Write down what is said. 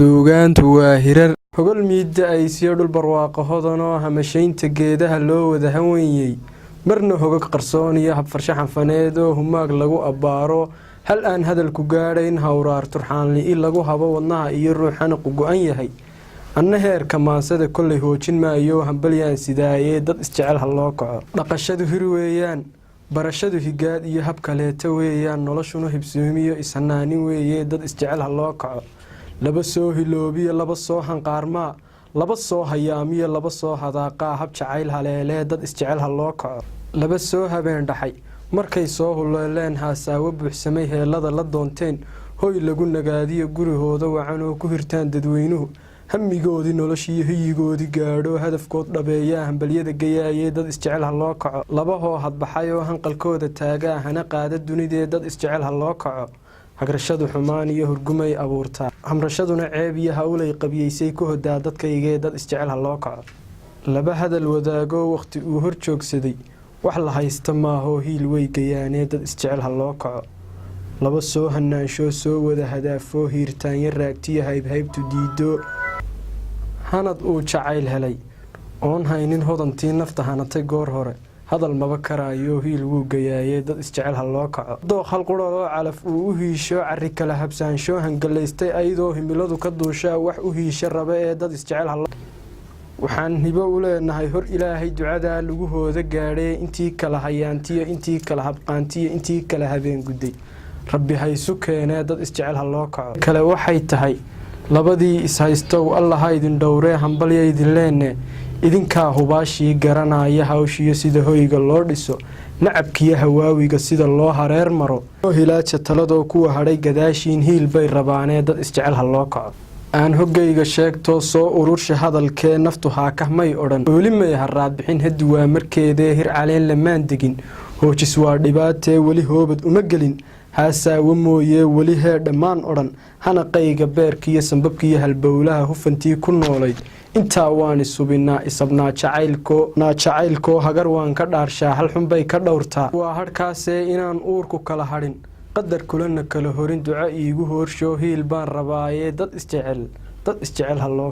Suugaantu waa hirar hogol miida ay siyo dhul barwaaqo hodan oo hamashaynta geedaha loo wada haweeyay marna hogog qarsoon iyo hab farshaxan faneed oo humaag lagu abbaaro hal aan hadalku gaadhayn hawraar turxaanli lagu habo wadnaha iyo ruuxana qogo'an yahay anna heerka maasada kolley hoojin maayo hambalyaan sidaayee dad isjecel ha loo kaco dhaqashadu hir weeyaan barashadu higaad iyo hab kaleeta weeyaan noloshuna hibsoomiyo ishanaanin weeye dad isjecel ha loo kaco laba soo hiloobiyo laba soo hanqaarmaa laba soo hayaamiyo laba soo hadaaqaa hab jacayl haleelee dad isjecel ha loo kaco laba soo habeen dhaxay markay soo huleeleen haasaawo buuxsamay heelada la doonteen hoy lagu nagaadiyo gurihooda wacan oo ku hirtaan dadweynuhu hamigoodii noloshiiyo hiyigoodii gaadho hadafkood dhabeeyaa hambalyada gayaayee dad isjecel ha loo kaco labahoo hadbaxay oo hanqalkooda taagaa hana qaada dunidee dad isjecel ha loo kaco hagrashadu xumaan iyo hurgumay abuurtaa hamrashaduna ceeb iyo hawlay qabiyeysay ku hodaa dadkaygee dad isjecel ha loo kaco laba hadal wadaagoo waqti uu hor joogsaday wax la haysta maahoo hiil way gayaanee dad isjecel ha loo kaco laba soo hanaansho soo wada hadaafoo hiirtaanyo raagtiyo haybhaybtu diido hanad uu jacayl helay oon haynin hodantii nafta hanatay goor hore hadal maba karaayo hiil wuu gayaayee dad isjecel ha loo kaco dooq hal quraloo calaf uu u hiisho cari kala habsaansho hangalaystay ayadoo himiladu ka duushaa wax u hiisho raba ee dad isjecel ha waxaan hibo u leenahay hor ilaahay ducadaa lagu hooda gaadhee intii kala hayaantiyo intii kala habqaantiyo intii kala habeen gudday rabbi haysu keenee dad isjecel ha loo kaco kale waxay tahay labadii ishaystow allaha idin dhowree hambalya idin leenne idinkaa hubaashii garanaya hawshiyo sida hoyga loo dhiso nacabkiyo hawaawiga sida loo hareer maro oo hilaaja taladoo kuwa hadhay gadaashiin hiil bay rabaanee dad isjecel ha loo kaco aan hoggayga sheegtoo soo urursha hadalkee naftu haakahmay odhan oolimay haraad bixin haddi waa markeedee hir caleen lamaan degin hoojis waa dhibaatee weli hoobad uma gelin haasaawo mooyee weli hee dhammaan odhan hanaqayga beerkiiyo sambabkiiyo halbowlaha hufantii ku noolayd intaa waan isubinaa isabnaa jacaylkoo hagar waan ka dhaarshaa hal xunbay ka dhowrtaa waa hadhkaasee inaan uurku kala hadhin qadar kulana kala horin duco iigu hoorsho hiil baan rabaayee dad isjecel ha loo